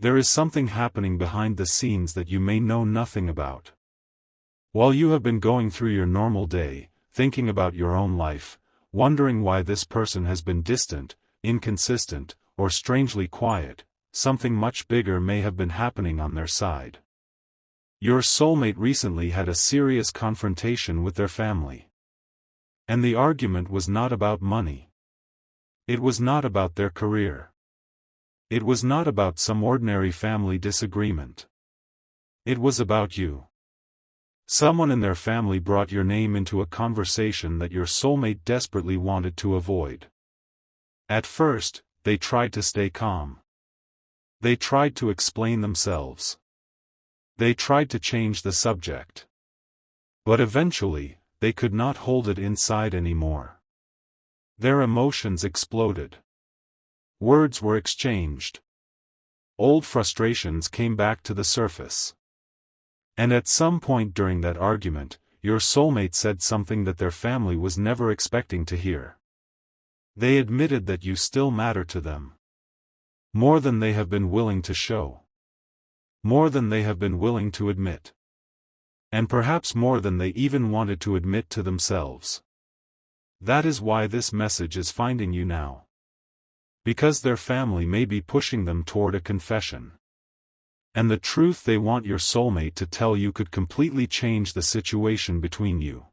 There is something happening behind the scenes that you may know nothing about. While you have been going through your normal day, thinking about your own life, wondering why this person has been distant, inconsistent, or strangely quiet, something much bigger may have been happening on their side. Your soulmate recently had a serious confrontation with their family. And the argument was not about money. It was not about their career. It was not about some ordinary family disagreement. It was about you. Someone in their family brought your name into a conversation that your soulmate desperately wanted to avoid. At first, they tried to stay calm. They tried to explain themselves. They tried to change the subject. But eventually, they could not hold it inside anymore. Their emotions exploded. Words were exchanged. Old frustrations came back to the surface. And at some point during that argument, your soulmate said something that their family was never expecting to hear. They admitted that you still matter to them. More than they have been willing to show. More than they have been willing to admit. And perhaps more than they even wanted to admit to themselves. That is why this message is finding you now. Because their family may be pushing them toward a confession. And the truth they want your soulmate to tell you could completely change the situation between you.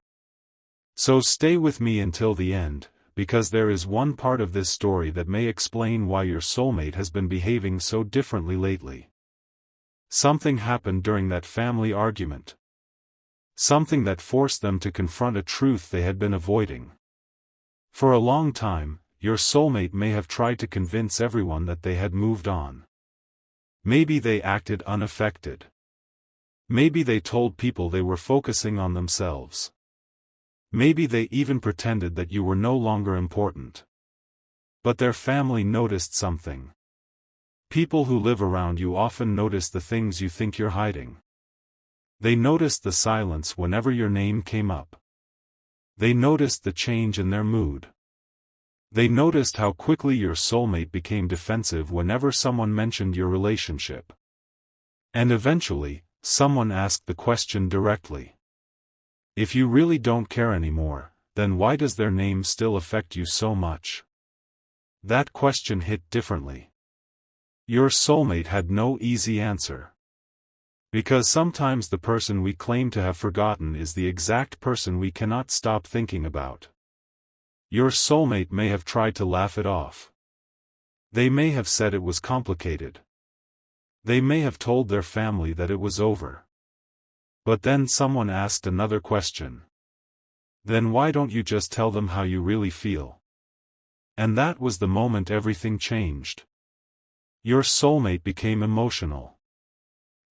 So stay with me until the end, because there is one part of this story that may explain why your soulmate has been behaving so differently lately. Something happened during that family argument. Something that forced them to confront a truth they had been avoiding. For a long time, your soulmate may have tried to convince everyone that they had moved on. Maybe they acted unaffected. Maybe they told people they were focusing on themselves. Maybe they even pretended that you were no longer important. But their family noticed something. People who live around you often notice the things you think you're hiding. They noticed the silence whenever your name came up. They noticed the change in their mood. They noticed how quickly your soulmate became defensive whenever someone mentioned your relationship. And eventually, someone asked the question directly. If you really don't care anymore, then why does their name still affect you so much? That question hit differently. Your soulmate had no easy answer. Because sometimes the person we claim to have forgotten is the exact person we cannot stop thinking about. Your soulmate may have tried to laugh it off. They may have said it was complicated. They may have told their family that it was over. But then someone asked another question. Then why don't you just tell them how you really feel? And that was the moment everything changed. Your soulmate became emotional.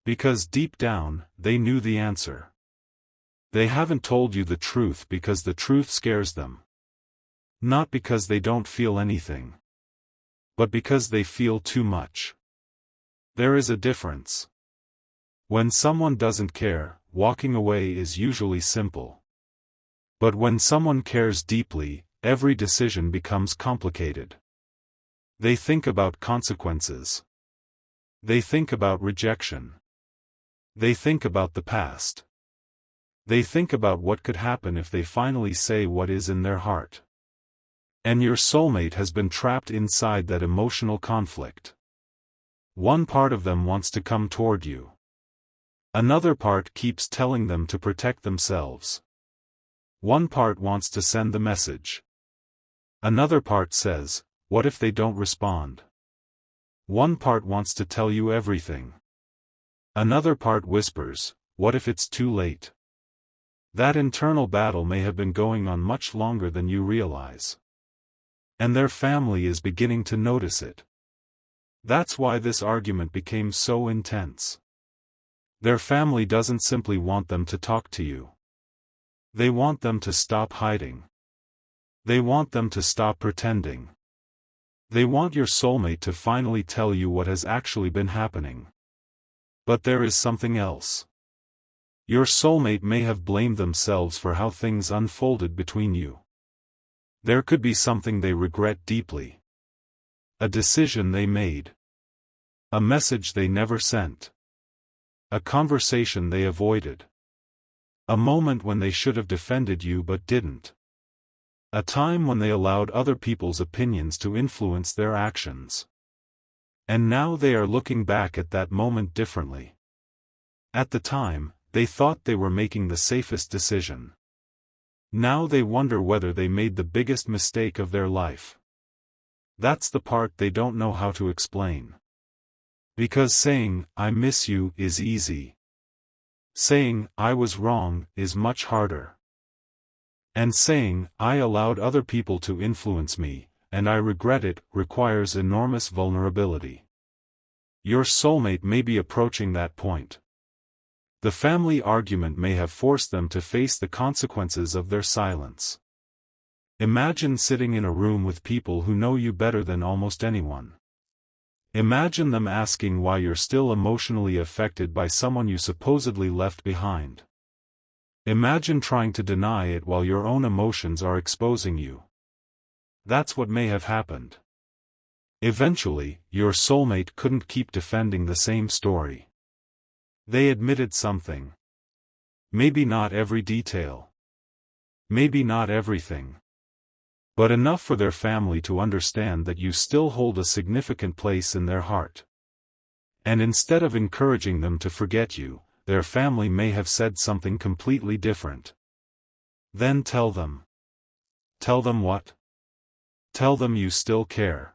Because deep down, they knew the answer. They haven't told you the truth because the truth scares them. Not because they don't feel anything. But because they feel too much. There is a difference. When someone doesn't care, walking away is usually simple. But when someone cares deeply, every decision becomes complicated. They think about consequences. They think about rejection. They think about the past. They think about what could happen if they finally say what is in their heart. And your soulmate has been trapped inside that emotional conflict. One part of them wants to come toward you. Another part keeps telling them to protect themselves. One part wants to send the message. Another part says, what if they don't respond? One part wants to tell you everything. Another part whispers, what if it's too late? That internal battle may have been going on much longer than you realize. And their family is beginning to notice it. That's why this argument became so intense. Their family doesn't simply want them to talk to you. They want them to stop hiding. They want them to stop pretending. They want your soulmate to finally tell you what has actually been happening. But there is something else. Your soulmate may have blamed themselves for how things unfolded between you. There could be something they regret deeply. A decision they made. A message they never sent. A conversation they avoided. A moment when they should have defended you but didn't. A time when they allowed other people's opinions to influence their actions. And now they are looking back at that moment differently. At the time, they thought they were making the safest decision. Now they wonder whether they made the biggest mistake of their life. That's the part they don't know how to explain. Because saying, "I miss you," is easy. Saying, "I was wrong," is much harder. And saying, "I allowed other people to influence me, and I regret it," requires enormous vulnerability. Your soulmate may be approaching that point. The family argument may have forced them to face the consequences of their silence. Imagine sitting in a room with people who know you better than almost anyone. Imagine them asking why you're still emotionally affected by someone you supposedly left behind. Imagine trying to deny it while your own emotions are exposing you. That's what may have happened. Eventually, your soulmate couldn't keep defending the same story. They admitted something. Maybe not every detail. Maybe not everything. But enough for their family to understand that you still hold a significant place in their heart. And instead of encouraging them to forget you, their family may have said something completely different. Then tell them. Tell them what? Tell them you still care.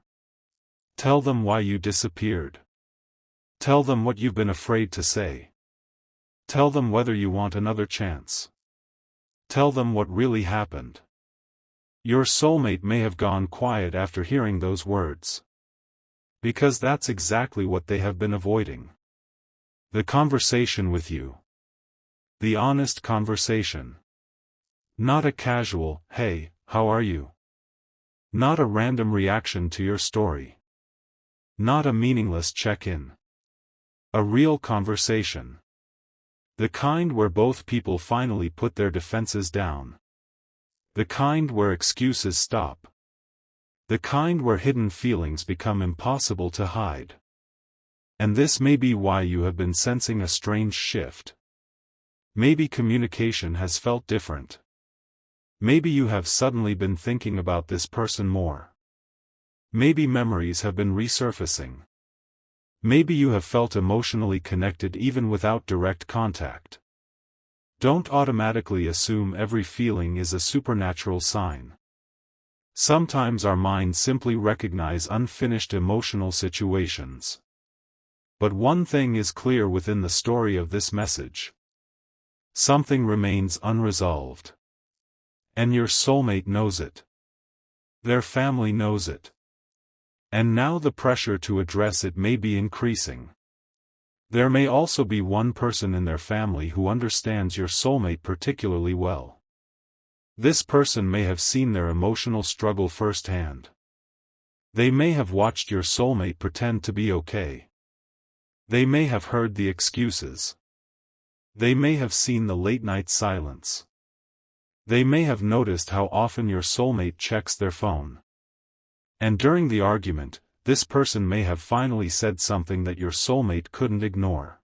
Tell them why you disappeared. Tell them what you've been afraid to say. Tell them whether you want another chance. Tell them what really happened. Your soulmate may have gone quiet after hearing those words. Because that's exactly what they have been avoiding. The conversation with you. The honest conversation. Not a casual, "Hey, how are you?" Not a random reaction to your story. Not a meaningless check-in. A real conversation. The kind where both people finally put their defenses down. The kind where excuses stop. The kind where hidden feelings become impossible to hide. And this may be why you have been sensing a strange shift. Maybe communication has felt different. Maybe you have suddenly been thinking about this person more. Maybe memories have been resurfacing. Maybe you have felt emotionally connected even without direct contact. Don't automatically assume every feeling is a supernatural sign. Sometimes our minds simply recognize unfinished emotional situations. But one thing is clear within the story of this message. Something remains unresolved. And your soulmate knows it. Their family knows it. And now the pressure to address it may be increasing. There may also be one person in their family who understands your soulmate particularly well. This person may have seen their emotional struggle firsthand. They may have watched your soulmate pretend to be okay. They may have heard the excuses. They may have seen the late-night silence. They may have noticed how often your soulmate checks their phone. And during the argument, this person may have finally said something that your soulmate couldn't ignore.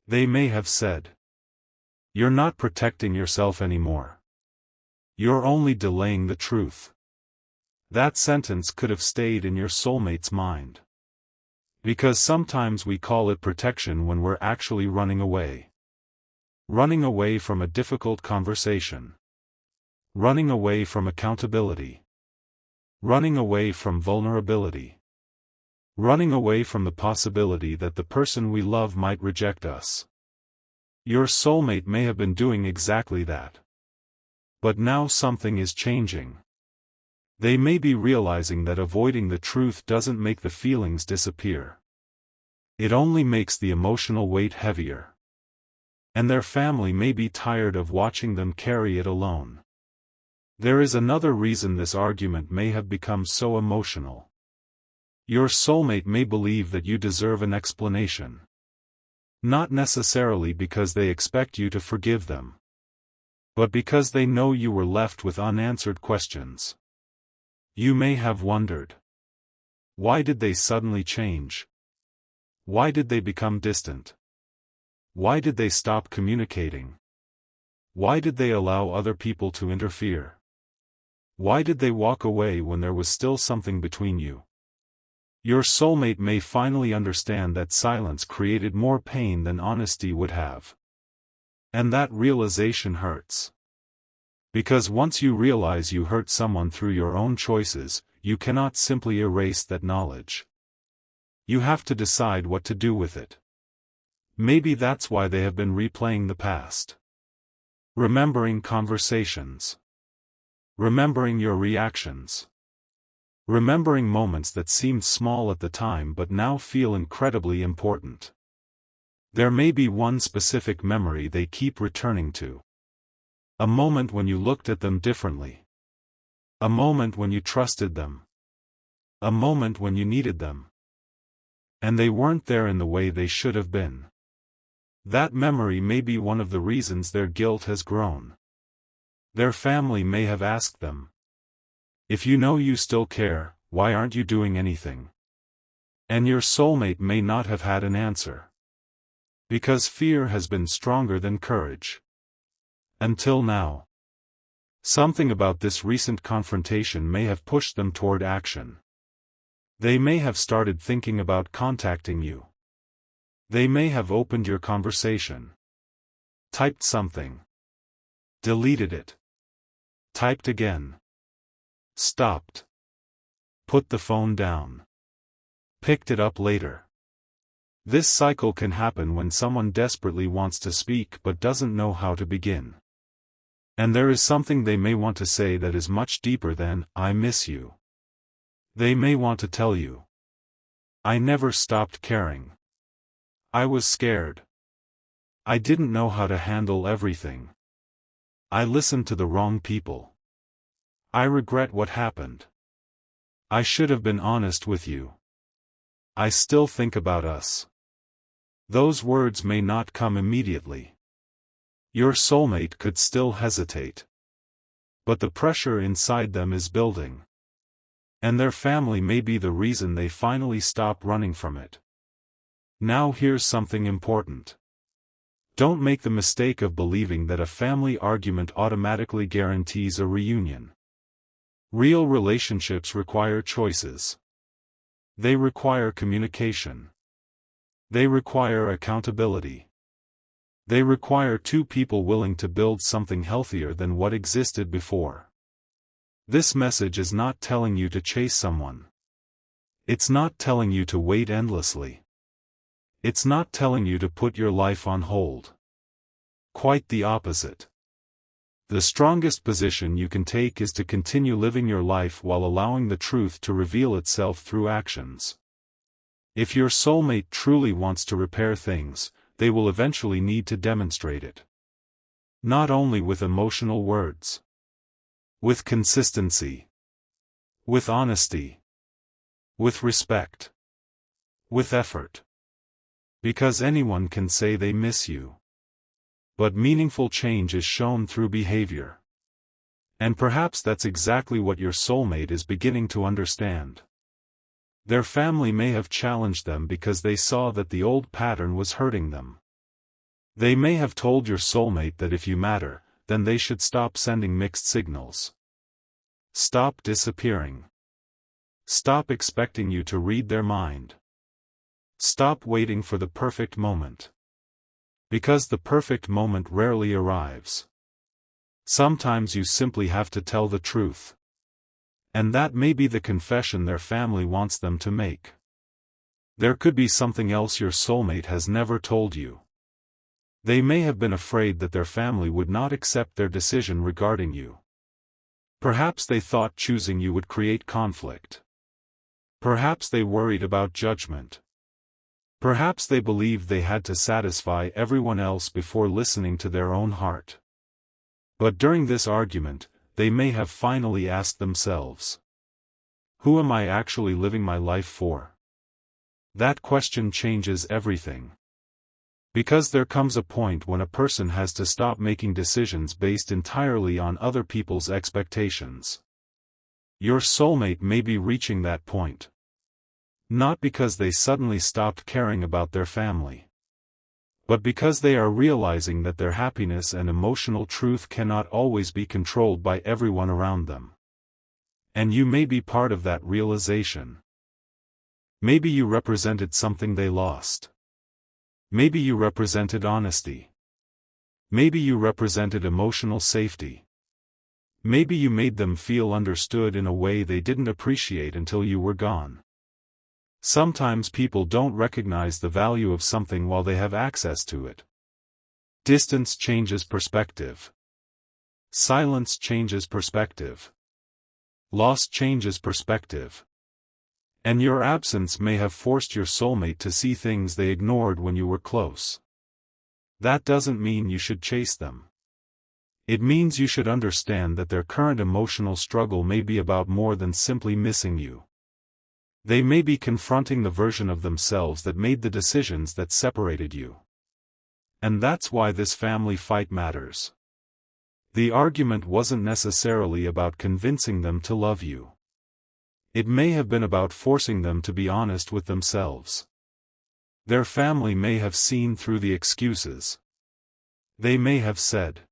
They may have said, "You're not protecting yourself anymore. You're only delaying the truth." That sentence could have stayed in your soulmate's mind. Because sometimes we call it protection when we're actually running away. Running away from a difficult conversation. Running away from accountability. Running away from vulnerability. Running away from the possibility that the person we love might reject us. Your soulmate may have been doing exactly that. But now something is changing. They may be realizing that avoiding the truth doesn't make the feelings disappear. It only makes the emotional weight heavier. And their family may be tired of watching them carry it alone. There is another reason this argument may have become so emotional. Your soulmate may believe that you deserve an explanation. Not necessarily because they expect you to forgive them. But because they know you were left with unanswered questions. You may have wondered. Why did they suddenly change? Why did they become distant? Why did they stop communicating? Why did they allow other people to interfere? Why did they walk away when there was still something between you? Your soulmate may finally understand that silence created more pain than honesty would have. And that realization hurts. Because once you realize you hurt someone through your own choices, you cannot simply erase that knowledge. You have to decide what to do with it. Maybe that's why they have been replaying the past. Remembering conversations. Remembering your reactions. Remembering moments that seemed small at the time but now feel incredibly important. There may be one specific memory they keep returning to. A moment when you looked at them differently. A moment when you trusted them. A moment when you needed them. And they weren't there in the way they should have been. That memory may be one of the reasons their guilt has grown. Their family may have asked them, "If you know you still care, why aren't you doing anything?" And your soulmate may not have had an answer. Because fear has been stronger than courage. Until now. Something about this recent confrontation may have pushed them toward action. They may have started thinking about contacting you. They may have opened your conversation. Typed something. Deleted it. Typed again. Stopped. Put the phone down. Picked it up later. This cycle can happen when someone desperately wants to speak but doesn't know how to begin. And there is something they may want to say that is much deeper than, "I miss you." They may want to tell you, "I never stopped caring. I was scared. I didn't know how to handle everything. I listened to the wrong people. I regret what happened. I should have been honest with you. I still think about us." Those words may not come immediately. Your soulmate could still hesitate. But the pressure inside them is building. And their family may be the reason they finally stop running from it. Now here's something important. Don't make the mistake of believing that a family argument automatically guarantees a reunion. Real relationships require choices. They require communication. They require accountability. They require two people willing to build something healthier than what existed before. This message is not telling you to chase someone. It's not telling you to wait endlessly. It's not telling you to put your life on hold. Quite the opposite. The strongest position you can take is to continue living your life while allowing the truth to reveal itself through actions. If your soulmate truly wants to repair things, they will eventually need to demonstrate it. Not only with emotional words. With consistency. With honesty. With respect. With effort. Because anyone can say they miss you. But meaningful change is shown through behavior. And perhaps that's exactly what your soulmate is beginning to understand. Their family may have challenged them because they saw that the old pattern was hurting them. They may have told your soulmate that if you matter, then they should stop sending mixed signals. Stop disappearing. Stop expecting you to read their mind. Stop waiting for the perfect moment. Because the perfect moment rarely arrives. Sometimes you simply have to tell the truth. And that may be the confession their family wants them to make. There could be something else your soulmate has never told you. They may have been afraid that their family would not accept their decision regarding you. Perhaps they thought choosing you would create conflict. Perhaps they worried about judgment. Perhaps they believed they had to satisfy everyone else before listening to their own heart. But during this argument, they may have finally asked themselves, "Who am I actually living my life for?" That question changes everything. Because there comes a point when a person has to stop making decisions based entirely on other people's expectations. Your soulmate may be reaching that point. Not because they suddenly stopped caring about their family, but because they are realizing that their happiness and emotional truth cannot always be controlled by everyone around them. And you may be part of that realization. Maybe you represented something they lost. Maybe you represented honesty. Maybe you represented emotional safety. Maybe you made them feel understood in a way they didn't appreciate until you were gone. Sometimes people don't recognize the value of something while they have access to it. Distance changes perspective. Silence changes perspective. Loss changes perspective. And your absence may have forced your soulmate to see things they ignored when you were close. That doesn't mean you should chase them. It means you should understand that their current emotional struggle may be about more than simply missing you. They may be confronting the version of themselves that made the decisions that separated you. And that's why this family fight matters. The argument wasn't necessarily about convincing them to love you. It may have been about forcing them to be honest with themselves. Their family may have seen through the excuses. They may have said,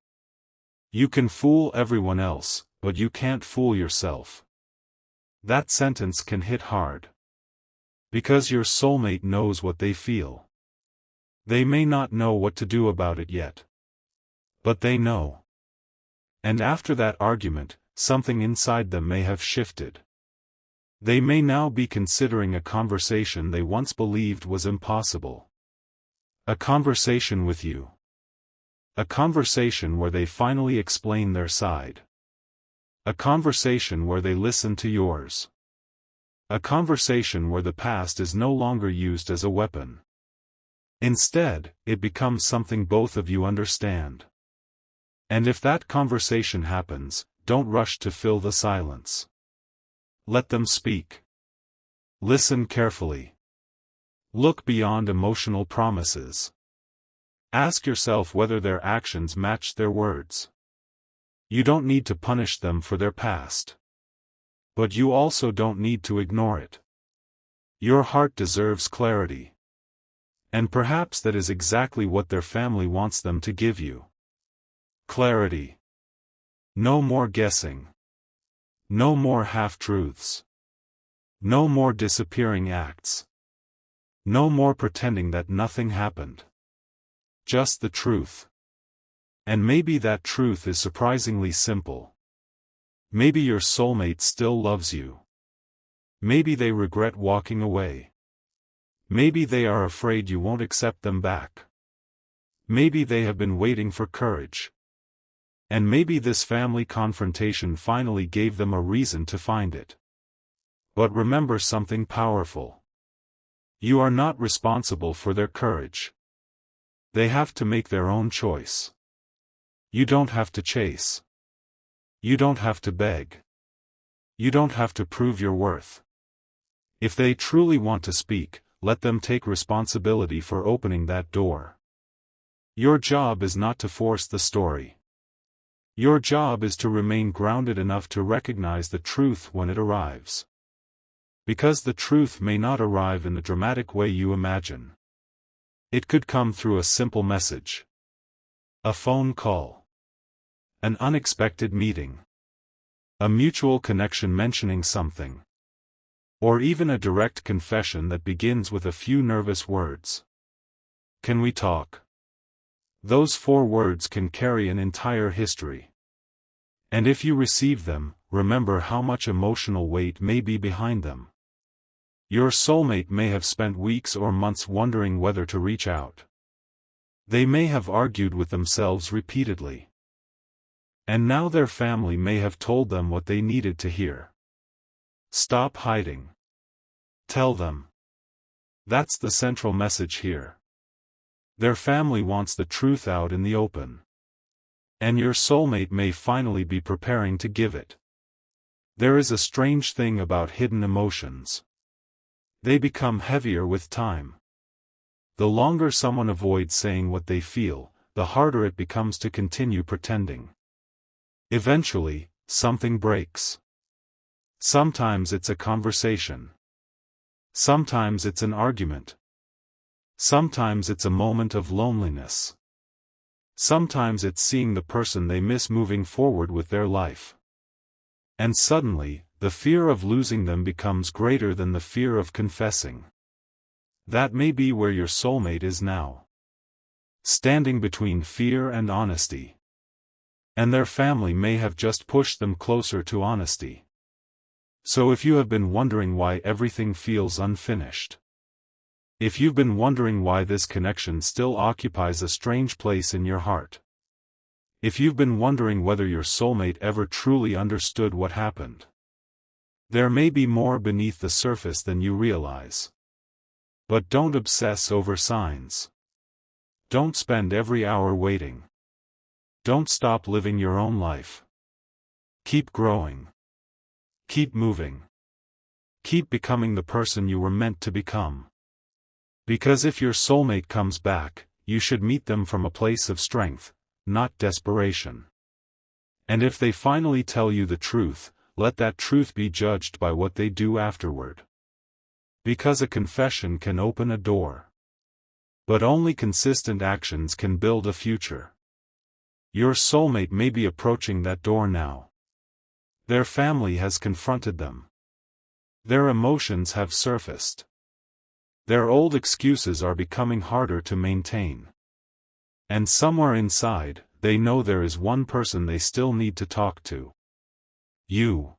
"You can fool everyone else, but you can't fool yourself." That sentence can hit hard. Because your soulmate knows what they feel. They may not know what to do about it yet. But they know. And after that argument, something inside them may have shifted. They may now be considering a conversation they once believed was impossible. A conversation with you. A conversation where they finally explain their side. A conversation where they listen to yours. A conversation where the past is no longer used as a weapon. Instead, it becomes something both of you understand. And if that conversation happens, don't rush to fill the silence. Let them speak. Listen carefully. Look beyond emotional promises. Ask yourself whether their actions match their words. You don't need to punish them for their past. But you also don't need to ignore it. Your heart deserves clarity. And perhaps that is exactly what their family wants them to give you. Clarity. No more guessing. No more half-truths. No more disappearing acts. No more pretending that nothing happened. Just the truth. And maybe that truth is surprisingly simple. Maybe your soulmate still loves you. Maybe they regret walking away. Maybe they are afraid you won't accept them back. Maybe they have been waiting for courage. And maybe this family confrontation finally gave them a reason to find it. But remember something powerful. You are not responsible for their courage. They have to make their own choice. You don't have to chase. You don't have to beg. You don't have to prove your worth. If they truly want to speak, let them take responsibility for opening that door. Your job is not to force the story. Your job is to remain grounded enough to recognize the truth when it arrives. Because the truth may not arrive in the dramatic way you imagine. It could come through a simple message. A phone call. An unexpected meeting. A mutual connection mentioning something. Or even a direct confession that begins with a few nervous words. Can we talk? Those 4 words can carry an entire history. And if you receive them, remember how much emotional weight may be behind them. Your soulmate may have spent weeks or months wondering whether to reach out. They may have argued with themselves repeatedly. And now their family may have told them what they needed to hear. Stop hiding. Tell them. That's the central message here. Their family wants the truth out in the open. And your soulmate may finally be preparing to give it. There is a strange thing about hidden emotions. They become heavier with time. The longer someone avoids saying what they feel, the harder it becomes to continue pretending. Eventually, something breaks. Sometimes it's a conversation. Sometimes it's an argument. Sometimes it's a moment of loneliness. Sometimes it's seeing the person they miss moving forward with their life. And suddenly, the fear of losing them becomes greater than the fear of confessing. That may be where your soulmate is now. Standing between fear and honesty. And their family may have just pushed them closer to honesty. So if you have been wondering why everything feels unfinished, if you've been wondering why this connection still occupies a strange place in your heart, if you've been wondering whether your soulmate ever truly understood what happened, there may be more beneath the surface than you realize. But don't obsess over signs. Don't spend every hour waiting. Don't stop living your own life. Keep growing. Keep moving. Keep becoming the person you were meant to become. Because if your soulmate comes back, you should meet them from a place of strength, not desperation. And if they finally tell you the truth, let that truth be judged by what they do afterward. Because a confession can open a door. But only consistent actions can build a future. Your soulmate may be approaching that door now. Their family has confronted them. Their emotions have surfaced. Their old excuses are becoming harder to maintain. And somewhere inside, they know there is one person they still need to talk to. You.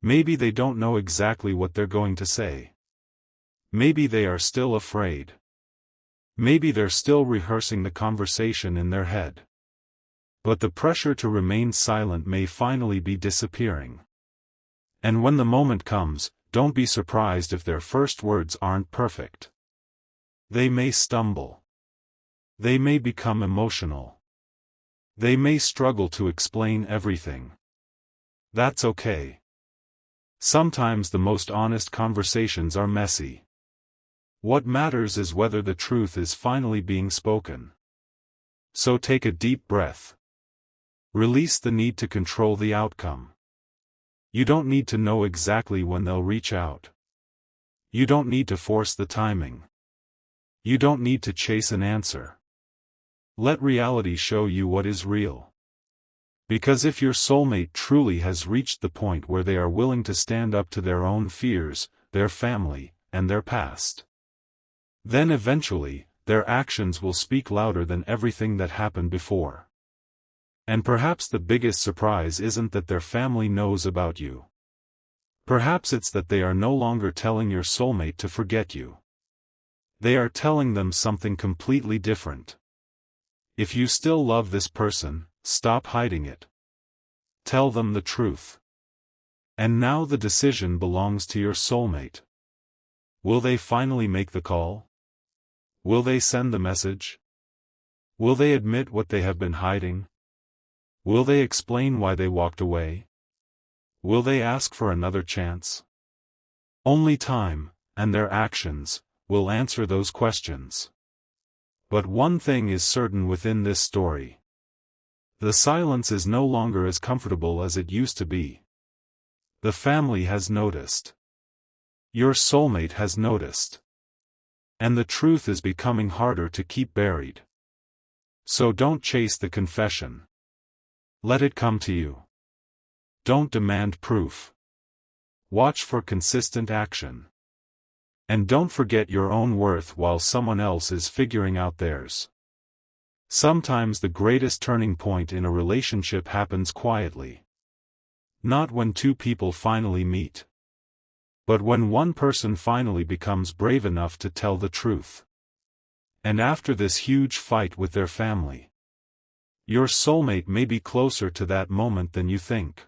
Maybe they don't know exactly what they're going to say. Maybe they are still afraid. Maybe they're still rehearsing the conversation in their head. But the pressure to remain silent may finally be disappearing. And when the moment comes, don't be surprised if their first words aren't perfect. They may stumble. They may become emotional. They may struggle to explain everything. That's okay. Sometimes the most honest conversations are messy. What matters is whether the truth is finally being spoken. So take a deep breath. Release the need to control the outcome. You don't need to know exactly when they'll reach out. You don't need to force the timing. You don't need to chase an answer. Let reality show you what is real. Because if your soulmate truly has reached the point where they are willing to stand up to their own fears, their family, and their past, then eventually, their actions will speak louder than everything that happened before. And perhaps the biggest surprise isn't that their family knows about you. Perhaps it's that they are no longer telling your soulmate to forget you. They are telling them something completely different. If you still love this person, stop hiding it. Tell them the truth. And now the decision belongs to your soulmate. Will they finally make the call? Will they send the message? Will they admit what they have been hiding? Will they explain why they walked away? Will they ask for another chance? Only time, and their actions, will answer those questions. But one thing is certain within this story. The silence is no longer as comfortable as it used to be. The family has noticed. Your soulmate has noticed. And the truth is becoming harder to keep buried. So don't chase the confession. Let it come to you. Don't demand proof. Watch for consistent action. And don't forget your own worth while someone else is figuring out theirs. Sometimes the greatest turning point in a relationship happens quietly. Not when two people finally meet. But when one person finally becomes brave enough to tell the truth. And after this huge fight with their family, your soulmate may be closer to that moment than you think.